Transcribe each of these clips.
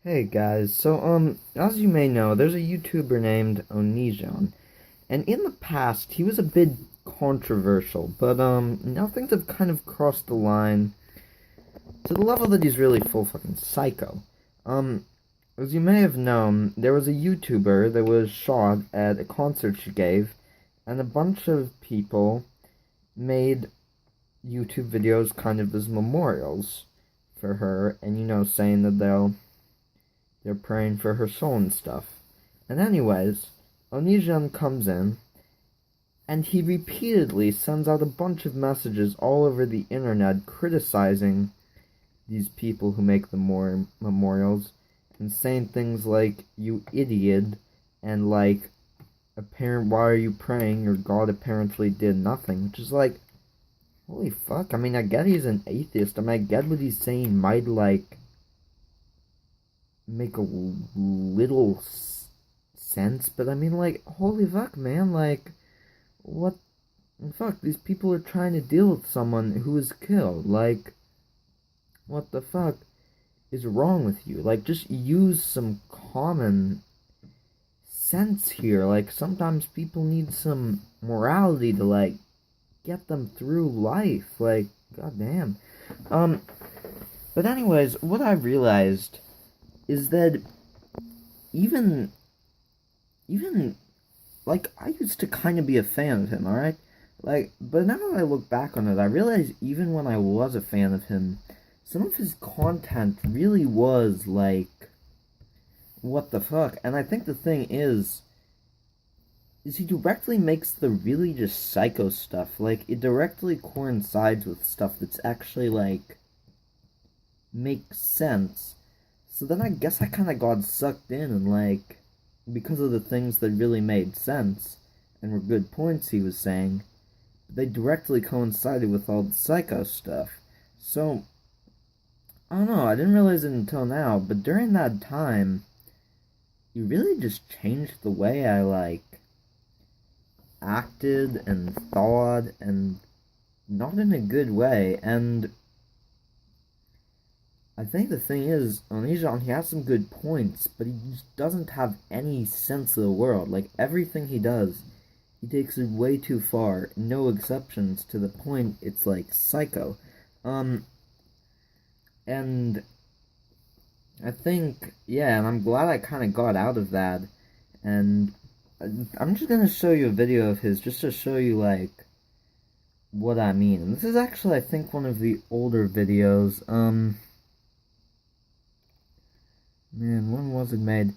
Hey guys, as you may know, there's a YouTuber named Onision, and in the past, he was a bit controversial, but, now things have kind of crossed the line to the level that he's really full fucking psycho. Um, as you may have known, there was a YouTuber that was shot at a concert she gave, and a bunch of people made YouTube videos kind of as memorials for her, and, saying that they're praying for her soul and stuff. And anyways, Onision comes in, and he repeatedly sends out a bunch of messages all over the internet criticizing these people who make the memorials, and saying things like, "You idiot," and like, "Why are you praying? Your God apparently did nothing," which is like, holy fuck. I mean, I get he's an atheist. I mean, I get what he's saying might, like, make a little sense, but I mean, like, holy fuck, man, like, what, fuck, these people are trying to deal with someone who was killed, like, what the fuck is wrong with you? Like, just use some common sense here. Like, sometimes people need some morality to, like, get them through life, like, goddamn. But anyways, what I realized is that even like, I used to kind of be a fan of him, alright? Like, but now that I look back on it, I realize even when I was a fan of him, some of his content really was like, what the fuck? And I think the thing is he directly makes the really just psycho stuff. Like, it directly coincides with stuff that's actually, like, makes sense. So then I guess I kind of got sucked in, and, like, because of the things that really made sense and were good points he was saying, they directly coincided with all the psycho stuff. So, I don't know, I didn't realize it until now, but during that time, it really just changed the way I, like, acted and thought, and not in a good way. And I think the thing is, Onision, he has some good points, but he just doesn't have any sense of the world. Like, everything he does, he takes it way too far, no exceptions, to the point it's, like, psycho. And I think, yeah, and I'm glad I kind of got out of that, and I'm just gonna show you a video of his, just to show you, like, what I mean. And this is actually, I think, one of the older videos. Man, when was it made?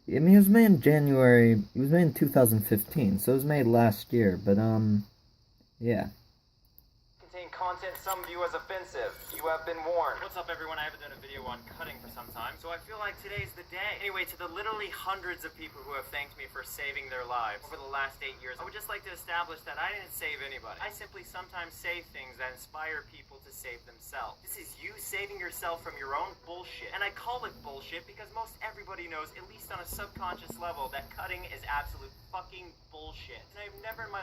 I mean, it was made in January, it was made in 2015, so it was made last year, but, yeah. Contain content some view as offensive. You have been warned. What's up, everyone? I haven't done a video on cutting for some time, so I feel like today's the day. Anyway, to the literally hundreds of people who have thanked me for saving their lives over the last 8 years, I would just like to establish that I didn't save anybody. I simply sometimes say things that inspire people to save themselves. This is you saving yourself from your own bullshit. And I call it bullshit because most everybody knows, at least on a subconscious level, that cutting is absolute fucking bullshit. And I've never in my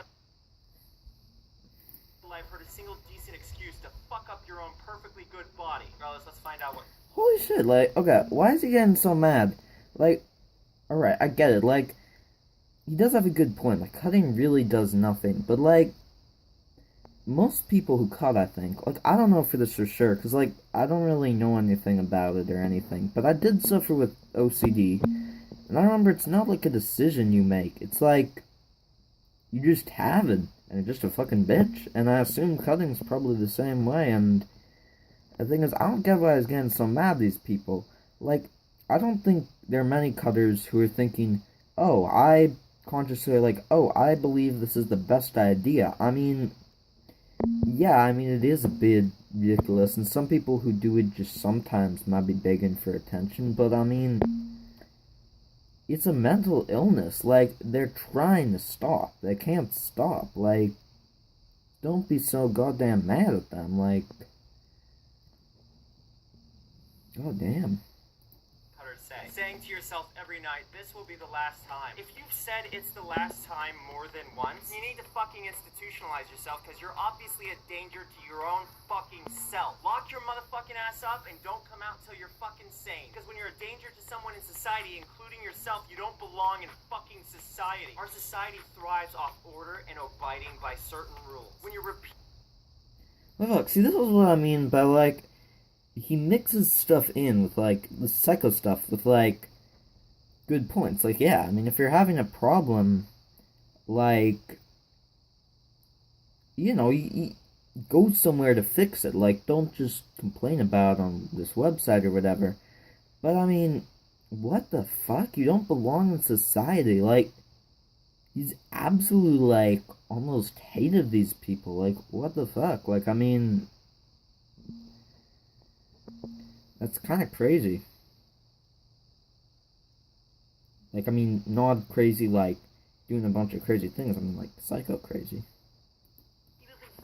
I've heard a single decent excuse to fuck up your own perfectly good body. Regardless, let's find out what. Holy shit, like, okay, why is he getting so mad? Like, alright, I get it, like, he does have a good point, like, cutting really does nothing, but, like, most people who cut, I think, like, I don't know for this for sure, because, like, I don't really know anything about it or anything, but I did suffer with OCD, and I remember it's not, like, a decision you make, it's like, you just have it, and you're just a fucking bitch, and I assume cutting's probably the same way. And the thing is, I don't get why I was getting so mad at these people. Like, I don't think there are many cutters who are thinking, oh, I consciously, like, oh, I believe this is the best idea. I mean, yeah, I mean, it is a bit ridiculous, and some people who do it just sometimes might be begging for attention, but I mean, it's a mental illness. Like, they're trying to stop. They can't stop. Like, don't be so goddamn mad at them. Like, goddamn. Saying to yourself every night, this will be the last time. If you've said it's the last time more than once, you need to fucking institutionalize yourself, because you're obviously a danger to your own fucking self. Lock your motherfucking ass up and don't come out until you're fucking sane. Because when you're a danger to someone society, including yourself, you don't belong in fucking society. Our society thrives off order and abiding by certain rules. When you repeat... Look, see, this is what I mean by, like, he mixes stuff in with, like, the psycho stuff with, like, good points. Like, yeah, I mean, if you're having a problem, like, you know, you go somewhere to fix it. Like, don't just complain about it on this website or whatever. But, I mean, what the fuck? You don't belong in society. Like, he's absolutely, like, almost hated these people. Like, what the fuck? Like, I mean, that's kind of crazy. Like, I mean, not crazy, like, doing a bunch of crazy things. I mean, like, psycho crazy.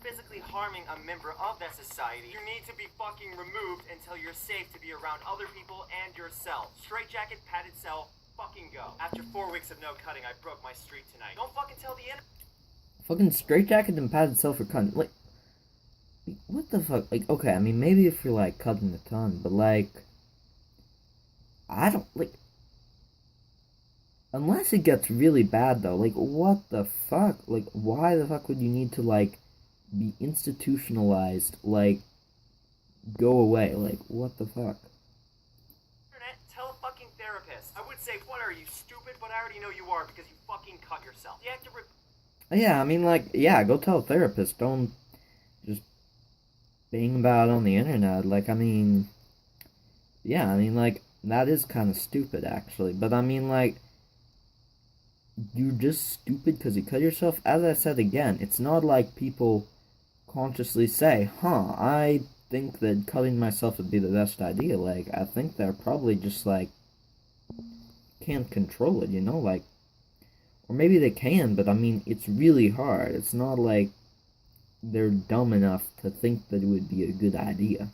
Physically harming a member of that society, you need to be fucking removed until you're safe to be around other people and yourself. Straitjacket, padded cell, fucking go. After 4 weeks of no cutting, I broke my streak tonight. Don't fucking tell the internet. Fucking straitjacket and padded cell for cutting. Like, what the fuck? Like, okay, I mean, maybe if you're, like, cutting a ton, but, like, I don't, like, unless it gets really bad, though, like, what the fuck? Like, why the fuck would you need to, like, be institutionalized, like, go away? Like, what the fuck? Internet, tell a fucking therapist. I would say, what are you, stupid? But I already know you are because you fucking cut yourself. You have to Yeah, I mean, like, yeah, go tell a therapist. Don't just bang about it on the internet. Like, I mean, yeah, I mean, like, that is kind of stupid, actually. But, I mean, like, you're just stupid because you cut yourself. As I said again, it's not like people consciously say, I think that cutting myself would be the best idea. Like, I think they're probably just, like, can't control it, you know? Like, or maybe they can, but I mean, it's really hard. It's not like they're dumb enough to think that it would be a good idea.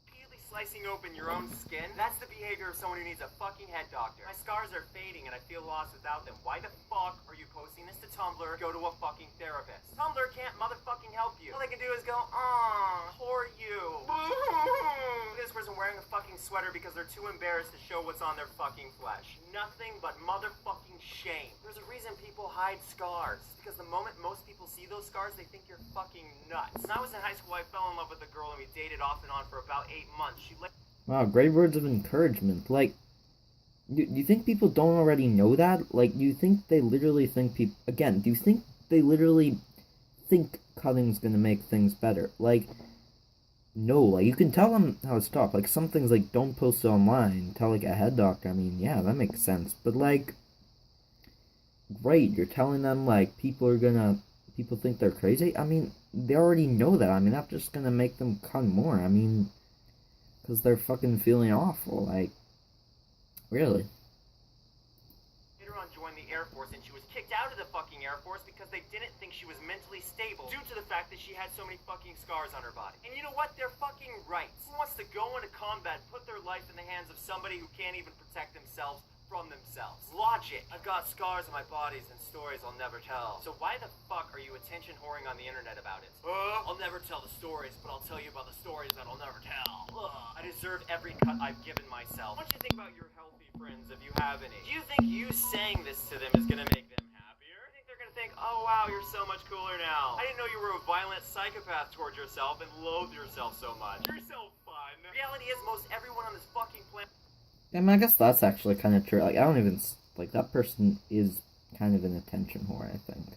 Repeatedly slicing open your own skin? That's the behavior of someone who needs a fucking head doctor. My scars are fading and I feel lost without them. Why the fuck are you posting this to Tumblr? Go to a fucking therapist. Tumblr can't motherfucking help you. All they can do is go, poor you. This person wearing a fucking sweater because they're too embarrassed to show what's on their fucking flesh. Nothing but motherfucking shame. There's a reason people hide scars. Because the moment most people see those scars, they think you're fucking nuts. When I was in high school, I fell in love with a girl and we dated off and on for about 8 months. Wow, great words of encouragement. Like, do you think people don't already know that? Like, do you think they literally think do you think they literally think cutting's gonna make things better? Like, no, like, you can tell them how to stop. Like, some things, like, don't post it online. Tell, like, a head doctor. I mean, yeah, that makes sense. But, like, great, you're telling them, like, people think they're crazy? I mean, they already know that. I mean, that's just gonna make them cut more. I mean, because they're fucking feeling awful. Like, really. Later on joined the Air Force and she was kicked out of the fucking Air Force because they didn't think she was mentally stable due to the fact that she had so many fucking scars on her body. And you know what? They're fucking right. Who wants to go into combat, put their life in the hands of somebody who can't even protect themselves from themselves? Logic. I've got scars on my bodies and stories I'll never tell. So why the fuck are you attention whoring on the internet about it? I'll never tell the stories, but I'll tell you about the stories that I'll never tell. I deserve every cut I've given myself. What do you think about your healthy friends if you have any? Do you think you saying this to them is gonna make them happier? I think they're gonna think, oh wow, you're so much cooler now. I didn't know you were a violent psychopath towards yourself and loathe yourself so much. You're so fun. Reality is most everyone on this fucking planet. I mean, I guess that's actually kind of true. Like, I don't even, like, that person is kind of an attention whore, I think.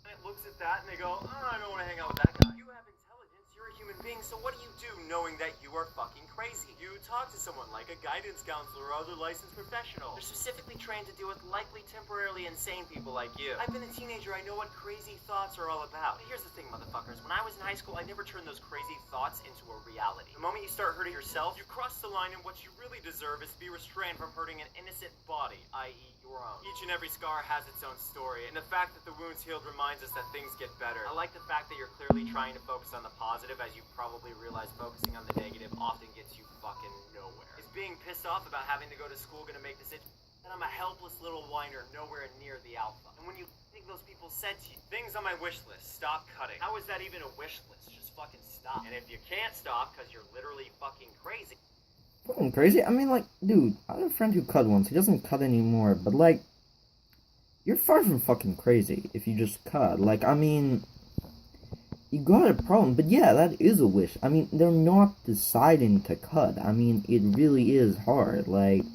And it looks at that and they go, I don't want to hang out with that guy. You have intelligence, you're a human being, so what do you do knowing that you are fucking crazy? You talk to someone like a guidance counselor or other licensed professional. They're specifically trained to deal with likely temporarily insane people like you. I've been a teenager, I know what crazy thoughts are all about. But here's the thing, motherfuckers. When I was in high school, I never turned those crazy thoughts into a reality. The moment you start hurting yourself, you cross the line, and what you really deserve is to be restrained from hurting an innocent body, i.e. your own. Each and every scar has its own story, and the fact that the wound's healed reminds us that things get better. I like the fact that you're clearly trying to focus on the positive, as you probably realize focusing on the negative often gets you fucking nowhere. Is being pissed off about having to go to school gonna make this then I'm a helpless little whiner nowhere near the alpha. And when you think those people said to you, things on my wish list, stop cutting. How is that even a wish list? Just fucking stop. And if you can't stop because you're literally fucking crazy. fucking crazy. I mean, like, dude, I had a friend who cut once. He doesn't cut anymore, but, like, you're far from fucking crazy if you just cut. Like, I mean, you got a problem, but yeah, that is a wish. I mean, they're not deciding to cut. I mean, it really is hard. Like,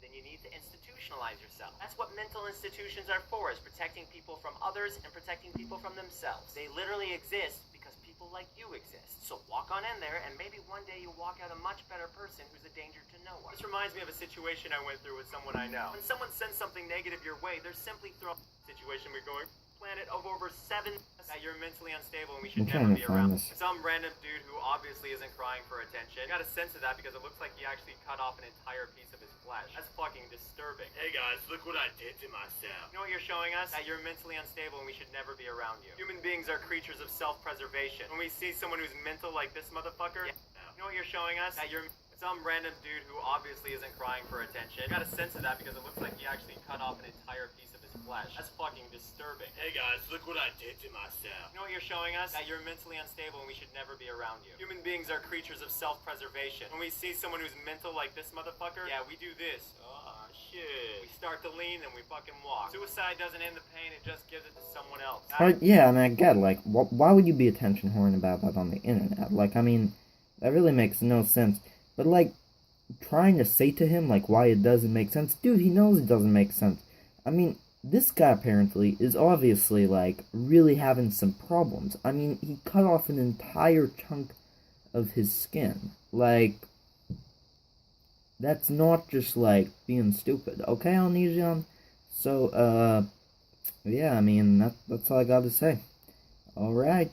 then you need to institutionalize yourself. That's what mental institutions are for, is protecting people from others and protecting people from themselves. They literally exist because people like you exist. So walk on in there, and maybe one day you'll walk out a much better person who's a danger to no one. This reminds me of a situation I went through with someone I know. When someone sends something negative your way, they're simply throwing a situation we're going planet of over 7 that you're mentally unstable and we should never be around. Some random dude who obviously isn't crying for attention. I got a sense of that because it looks like he actually cut off an entire piece of his flesh. That's fucking disturbing. Hey guys, look what I did to myself. You know what you're showing us? That you're mentally unstable and we should never be around you. Human beings are creatures of self-preservation. When we see someone who's mental like this motherfucker, you know what you're showing us? That you're some random dude who obviously isn't crying for attention. I got a sense of that because it looks like he actually cut off an entire piece of his flesh. That's fucking disturbing. Hey guys, look what I did to myself. You know what you're showing us? That you're mentally unstable and we should never be around you. Human beings are creatures of self-preservation. When we see someone who's mental like this motherfucker, yeah, we do this. Oh, shit. We start to lean and we fucking walk. Suicide doesn't end the pain, it just gives it to someone else. Yeah, and I get, like, why would you be attention whoring about that on the internet? Like, I mean, that really makes no sense. But, like, trying to say to him, like, why it doesn't make sense, dude, he knows it doesn't make sense. I mean, this guy apparently is obviously, like, really having some problems. I mean, he cut off an entire chunk of his skin. Like, that's not just, like, being stupid, okay, Onision? So, yeah, I mean, that's all I gotta say. Alright.